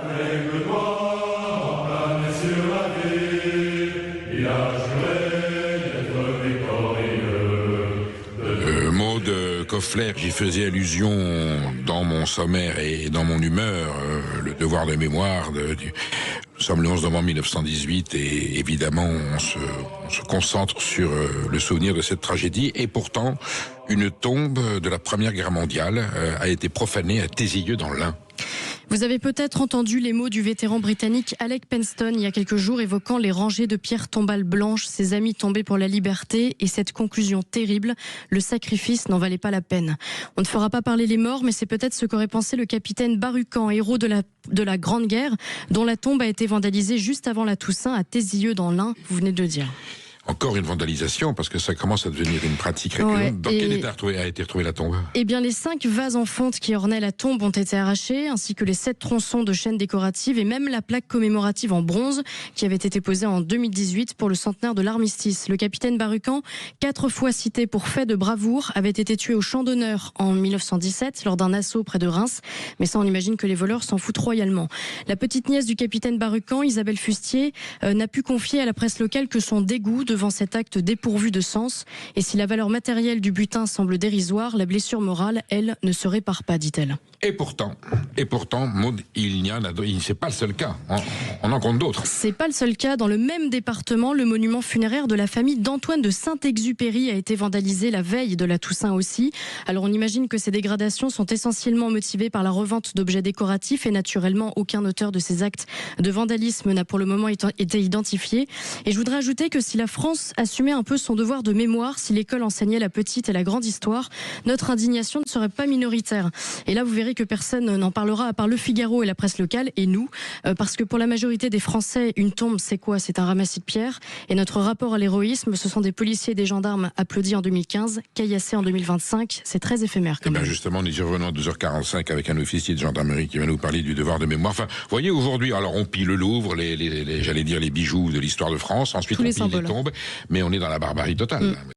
Avec le doigt plané sur la ville, il a juré d'être victorieux. Maud Koffler, j'y faisais allusion dans mon sommaire et dans mon humeur, le devoir de mémoire nous sommes le 11 novembre 1918 et évidemment on se concentre sur le souvenir de cette tragédie et pourtant une tombe de la Première Guerre mondiale a été profanée à Tézieux dans l'Ain. Vous avez peut-être entendu les mots du vétéran britannique Alec Penston il y a quelques jours évoquant les rangées de pierres tombales blanches, ses amis tombés pour la liberté et cette conclusion terrible, le sacrifice n'en valait pas la peine. On ne fera pas parler les morts, mais c'est peut-être ce qu'aurait pensé le capitaine Barucan, héros de la Grande Guerre, dont la tombe a été vandalisée juste avant la Toussaint à Tézieux dans l'Ain, vous venez de le dire. Encore une vandalisation, parce que ça commence à devenir une pratique récurrente. Ouais, dans quel état a été retrouvée la tombe? Eh bien, les 5 vases en fonte qui ornaient la tombe ont été arrachés, ainsi que les 7 tronçons de chaînes décoratives et même la plaque commémorative en bronze qui avait été posée en 2018 pour le centenaire de l'armistice. Le capitaine Barucan, 4 fois cité pour fait de bravoure, avait été tué au champ d'honneur en 1917 lors d'un assaut près de Reims. Mais ça, on imagine que les voleurs s'en foutent royalement. La petite nièce du capitaine Barucan, Isabelle Fustier, n'a pu confier à la presse locale que son dégoût devant cet acte dépourvu de sens. Et si la valeur matérielle du butin semble dérisoire, la blessure morale, elle, ne se répare pas, dit-elle. Et pourtant, Maud, c'est pas le seul cas. On en compte d'autres. C'est pas le seul cas. Dans le même département, le monument funéraire de la famille d'Antoine de Saint-Exupéry a été vandalisé la veille de la Toussaint aussi. Alors on imagine que ces dégradations sont essentiellement motivées par la revente d'objets décoratifs et naturellement aucun auteur de ces actes de vandalisme n'a pour le moment été identifié. Et je voudrais ajouter que si la France assumait un peu son devoir de mémoire, si l'école enseignait la petite et la grande histoire, notre indignation ne serait pas minoritaire. Et là vous verrez que personne n'en parlera à part Le Figaro et la presse locale et nous, parce que pour la majorité des Français, une tombe c'est quoi? C'est un ramassis de pierres. Et notre rapport à l'héroïsme, ce sont des policiers et des gendarmes applaudis en 2015, caillassés en 2025. C'est très éphémère. Eh bien justement, nous y revenons à 2h45 avec un officier de gendarmerie qui va nous parler du devoir de mémoire. Enfin, vous voyez, aujourd'hui, alors on pille le Louvre, j'allais dire les bijoux de l'histoire de France, ensuite on pille les tombes, mais on est dans la barbarie totale.